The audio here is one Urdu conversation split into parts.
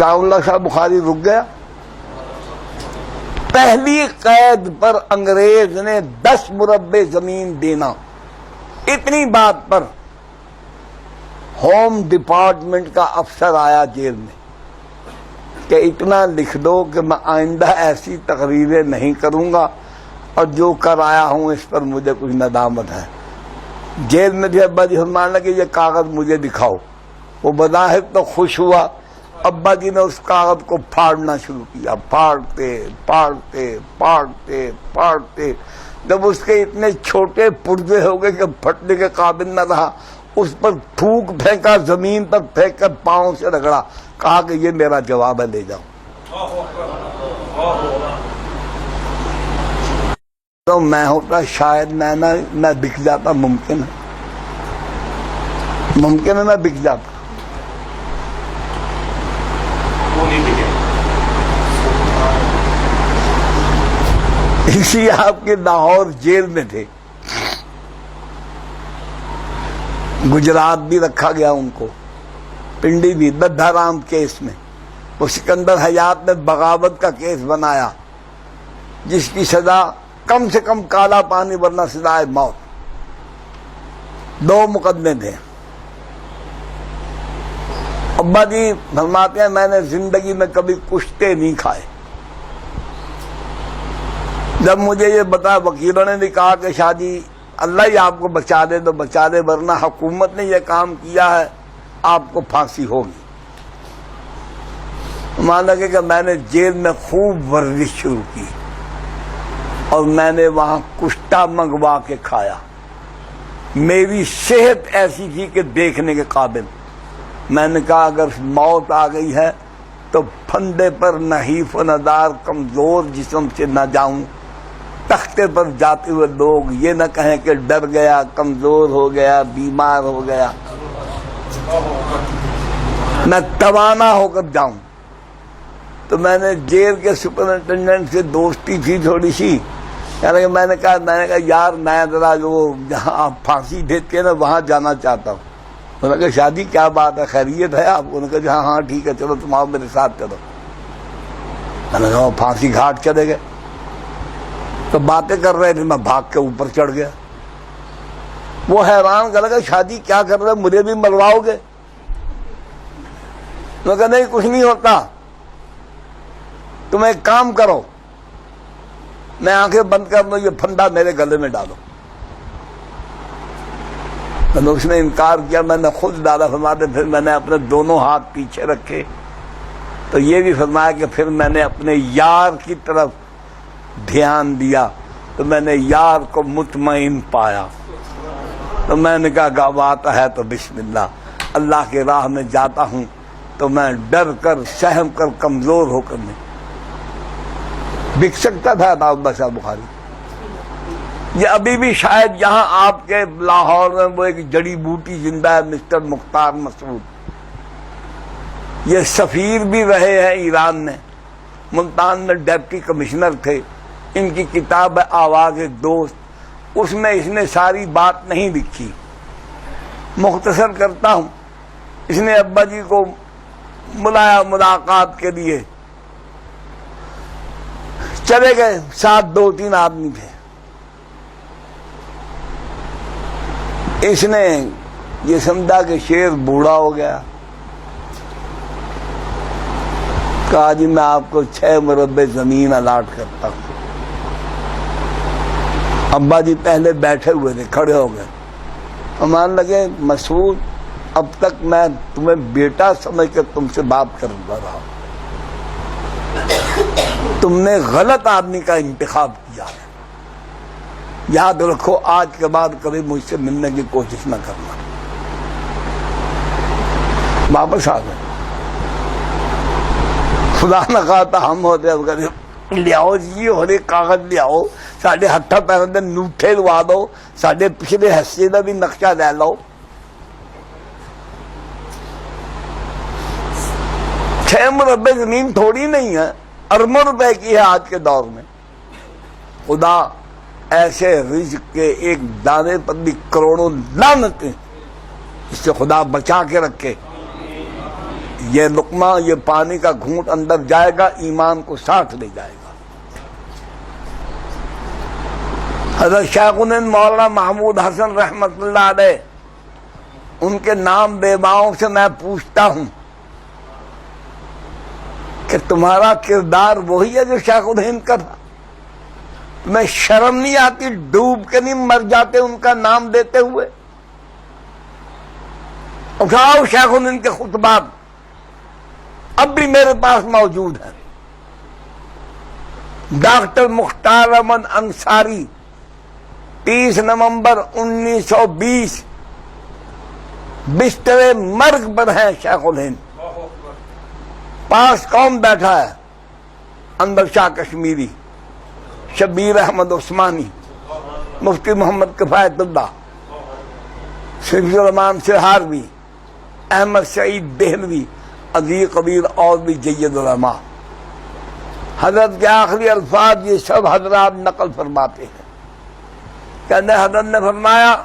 شاہ اللہ شاہ بخاری رک گیا. پہلی قید پر انگریز نے 10 مربع زمین دینا. اتنی بات پر ہوم ڈپارٹمنٹ کا افسر آیا جیل میں کہ اتنا لکھ دو کہ میں آئندہ ایسی تقریریں نہیں کروں گا اور جو کر آیا ہوں اس پر مجھے کچھ ندامت ہے. جیل میں بھی ابا جی فرمانے لگے یہ کاغذ مجھے دکھاؤ. وہ بظاہر تو خوش ہوا. ابا جی نے اس کاغذ کو پھاڑنا شروع کیا. پھاڑتے پھاڑتے پھاڑتے پھاڑتے جب اس کے اتنے چھوٹے پرزے ہو گئے کہ پھٹنے کے قابل نہ رہا, اس پر تھوک پھینکا, زمین پر پھینک کر پاؤں سے رگڑا. کہا کہ یہ میرا جواب ہے, لے جاؤ. تو میں ہوتا شاید میں بک جاتا. ممکن ہے میں بک جاتا. اسی آپ کے لاہور جیل میں تھے. گجرات بھی رکھا گیا ان کو, پنڈی بھی, ددھا رام کیس میں. وہ سکندر حیات نے بغاوت کا کیس بنایا جس کی سزا کم سے کم کالا پانی ورنہ سزائے موت. 2 مقدمے تھے. ابا جی فرماتے ہیں میں نے زندگی میں کبھی کشتے نہیں کھائے. جب مجھے یہ بتا, وکیلوں نے بھی کہا کہ شاہ جی اللہ ہی آپ کو بچا دے تو بچا دے, ورنہ حکومت نے یہ کام کیا ہے آپ کو پھانسی ہوگی. مان لگے کہ میں نے جیل میں خوب ورزش شروع کی اور میں نے وہاں کشتہ منگوا کے کھایا. میری صحت ایسی تھی کہ دیکھنے کے قابل. میں نے کہا اگر موت آ گئی ہے تو پھندے پر نحیف و ندار کمزور جسم سے نہ جاؤں. تختے پر جاتے ہوئے لوگ یہ نہ کہیں کہ ڈر گیا, کمزور ہو گیا, بیمار ہو گیا. میں توانا ہو کر جاؤں. تو میں نے جیل کے سپرنٹینڈنٹ سے دوستی تھی تھوڑی سی. میں نے کہا یار میں ذرا جو جہاں آپ پھانسی دیتے ہیں نا وہاں جانا چاہتا ہوں. انہوں نے کہا شادی کیا بات ہے, خیریت ہے آپ؟ انہوں نے کہا ہاں ٹھیک ہے چلو تم آؤ میرے ساتھ چلو. میں نے کہا پھانسی گھاٹ چلے گئے. تو باتیں کر رہے تھے, میں بھاگ کے اوپر چڑھ گیا. وہ حیران کر لگا شادی کیا کر رہے, مجھے بھی مرواؤ گے؟ میں کہا نہیں کچھ نہیں ہوتا, تم ایک کام کرو, میں آنکھیں بند کر دوں, یہ پھندا میرے گلے میں ڈالو. اس نے انکار کیا, میں نے خود ڈالا. فرماتے پھر میں نے اپنے دونوں ہاتھ پیچھے رکھے تو یہ بھی فرمایا کہ پھر میں نے اپنے یار کی طرف دھیان دیا تو میں نے یار کو مطمئن پایا. تو میں نے کہا گوات ہے تو بسم اللہ, اللہ کی راہ میں جاتا ہوں تو میں ڈر کر سہم کر کمزور ہو کر نہیں بک سکتا تھا. عطاءاللہ شاہ بخاری یہ ابھی بھی شاید یہاں آپ کے لاہور میں وہ ایک جڑی بوٹی زندہ ہے, مسٹر مختار مسعود. یہ سفیر بھی رہے ہیں ایران میں, ملتان میں ڈپٹی کمشنر تھے. ان کی کتاب ہے آواز دوست, اس میں اس نے ساری بات نہیں لکھی, مختصر کرتا ہوں. اس نے ابا جی کو بلایا ملاقات کے لیے, چلے گئے. ساتھ 2-3 آدمی تھے. اس نے یہ سمجھا کہ شیر بوڑھا ہو گیا. کہا جی میں آپ کو 6 مربع زمین الاٹ کرتا ہوں. ابا جی پہلے بیٹھے ہوئے تھے, کھڑے ہو گئے. مان لگے مسعود اب تک میں تمہیں بیٹا سمجھ کر تم سے بات کر رہا ہوں, تم نے غلط آدمی کا انتخاب کیا ہے. یاد رکھو آج کے بعد کبھی مجھ سے ملنے کی کوشش نہ کرنا. واپس آ گئے. خدا نہ خواستہ ہم ہوتے لیاؤ جی ہونے کاغذ لیاؤ, ساڈے ہتھاں پیراں دے نوٹھے لوا دو, ساڈے پچھلے حصے دا بھی نقشہ لے لو. 6 مربع زمین تھوڑی نہیں ہے, اربوں روپے کی ہے آج کے دور میں. خدا ایسے رزق کے ایک دانے پر بھی کروڑوں لعنتیں, اس سے خدا بچا کے رکھے. یہ لقمہ، یہ پانی کا گھونٹ اندر جائے گا، ایمان کو ساتھ لے جائے گا۔ حضرت شیخ الہند مولانا محمود حسن رحمت اللہ علیہ، ان کے نام بیواؤں سے میں پوچھتا ہوں کہ تمہارا کردار وہی ہے جو شیخ الہند کا تھا؟ تمہیں شرم نہیں آتی؟ ڈوب کے نہیں مر جاتے ان کا نام دیتے ہوئے؟ اٹھاؤ شیخ الہند کے خطبات، اب بھی میرے پاس موجود ہیں۔ ڈاکٹر مختار احمد انصاری، 30 نومبر 1920، بستر مرگ پر ہیں شیخ الہند، پاس کون بیٹھا ہے؟ انور شاہ کشمیری، شبیر احمد عثمانی، مفتی محمد کفایت اللہ، شفیع الرحمان سہاروی، احمد سعید دہلوی، عزیز قبیر اور بھی جید علماء۔ حضرت کے آخری الفاظ یہ سب حضرات نقل فرماتے ہیں۔ کہنے حضرت نے فرمایا،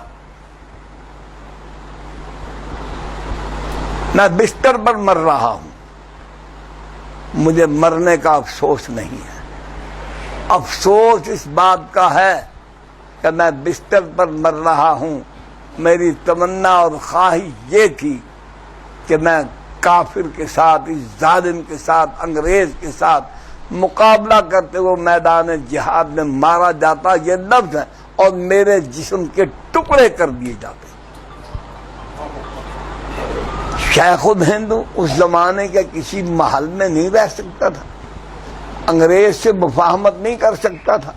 میں بستر پر مر رہا ہوں، مجھے مرنے کا افسوس نہیں ہے، افسوس اس بات کا ہے کہ میں بستر پر مر رہا ہوں، میری تمنا اور خواہش یہ تھی کہ میں کافر کے ساتھ، اس ظالم کے ساتھ، انگریز کے ساتھ مقابلہ کرتے ہوئے میدان جہاد میں مارا جاتا، یہ لفظ ہے، اور میرے جسم کے ٹکڑے کر دیے جاتے۔ شیخ الہند اس زمانے کے کسی محل میں نہیں رہ سکتا تھا، انگریز سے مفاہمت نہیں کر سکتا تھا،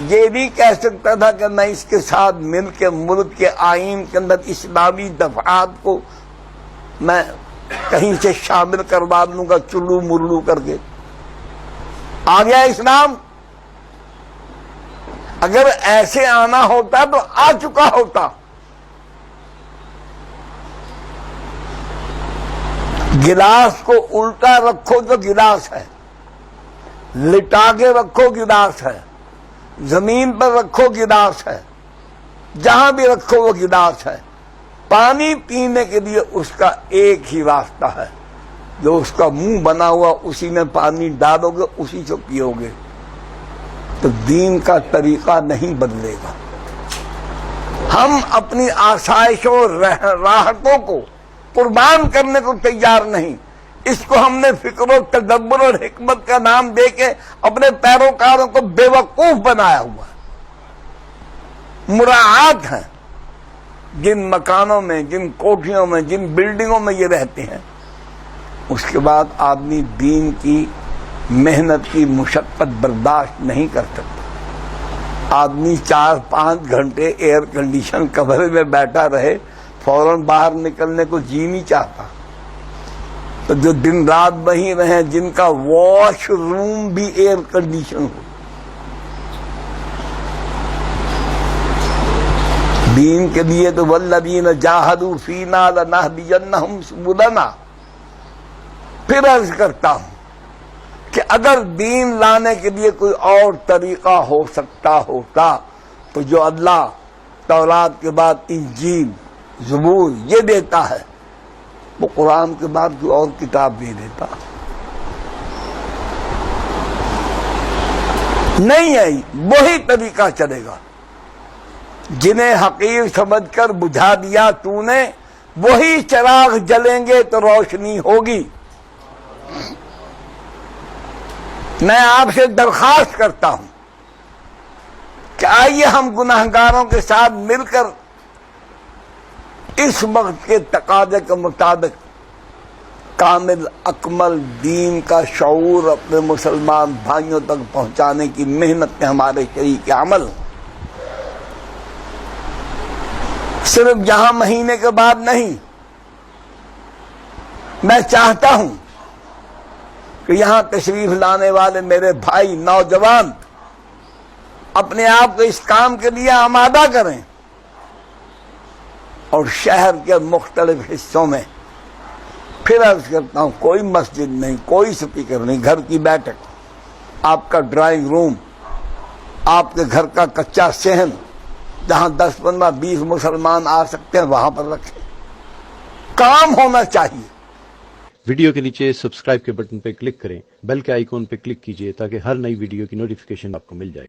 یہ نہیں کہہ سکتا تھا کہ میں اس کے ساتھ مل کے ملک کے آئین کے اندر اسلامی دفعات کو میں کہیں سے شامل کروا لوں گا چلو مرلو کر کے۔ آ گیا اسلام، اگر ایسے آنا ہوتا تو آ چکا ہوتا۔ گلاس کو الٹا رکھو تو گلاس ہے، لٹا کے رکھو گلاس ہے، زمین پر رکھو گلاس ہے، جہاں بھی رکھو وہ گلاس ہے۔ پانی پینے کے لیے اس کا ایک ہی راستہ ہے، جو اس کا منہ بنا ہوا اسی میں پانی ڈالو گے، اسی سے پیو گے۔ تو دین کا طریقہ نہیں بدلے گا۔ ہم اپنی آسائشوں راحتوں کو قربان کرنے کو تیار نہیں۔ اس کو ہم نے فکر و تدبر اور حکمت کا نام دے کے اپنے پیروکاروں کو بے وقوف بنایا ہوا ہے۔ مراعات ہیں، جن مکانوں میں، جن کوٹھیوں میں، جن بلڈنگوں میں یہ رہتے ہیں، اس کے بعد آدمی دین کی محنت کی مشقت برداشت نہیں کر سکتا۔ آدمی 4-5 گھنٹے ایئر کنڈیشن کمرے میں بیٹھا رہے، فوراً باہر نکلنے کو جی نہیں چاہتا۔ تو جو دن رات وہیں رہیں، جن کا واش روم بھی ایئر کنڈیشن ہو، دین کے لیے تو والذین جاہدوا فینا لنہدینہم سبلنا۔ پھر عرض کرتا ہوں کہ اگر دین لانے کے لیے کوئی اور طریقہ ہو سکتا ہوتا تو جو اللہ تورات کے بعد انجیل، زبور یہ دیتا ہے، وہ قرآن کے بعد کوئی اور کتاب دے دیتا۔ نہیں ہے، وہی طریقہ چلے گا۔ جنہیں حقیر سمجھ کر بجھا دیا تو نے، وہی چراغ جلیں گے تو روشنی ہوگی۔ میں آپ سے درخواست کرتا ہوں کہ آئیے ہم گناہگاروں کے ساتھ مل کر اس وقت کے تقاضے کے مطابق کامل اکمل دین کا شعور اپنے مسلمان بھائیوں تک پہنچانے کی محنت میں ہمارے شریک عمل ہوں۔ صرف یہاں مہینے کے بعد نہیں، میں چاہتا ہوں کہ یہاں تشریف لانے والے میرے بھائی نوجوان اپنے آپ کو اس کام کے لیے آمادہ کریں، اور شہر کے مختلف حصوں میں پھر عرض کرتا ہوں، کوئی مسجد نہیں، کوئی سپیکر نہیں، گھر کی بیٹھک، آپ کا ڈرائنگ روم، آپ کے گھر کا کچا صحن، جہاں 10, 15, 20 مسلمان آ سکتے ہیں، وہاں پر رکھیں۔ کام ہونا چاہیے۔ ویڈیو کے نیچے سبسکرائب کے بٹن پہ کلک کریں، بیل کے آئیکن پہ کلک کیجئے تاکہ ہر نئی ویڈیو کی نوٹیفیکیشن آپ کو مل جائے۔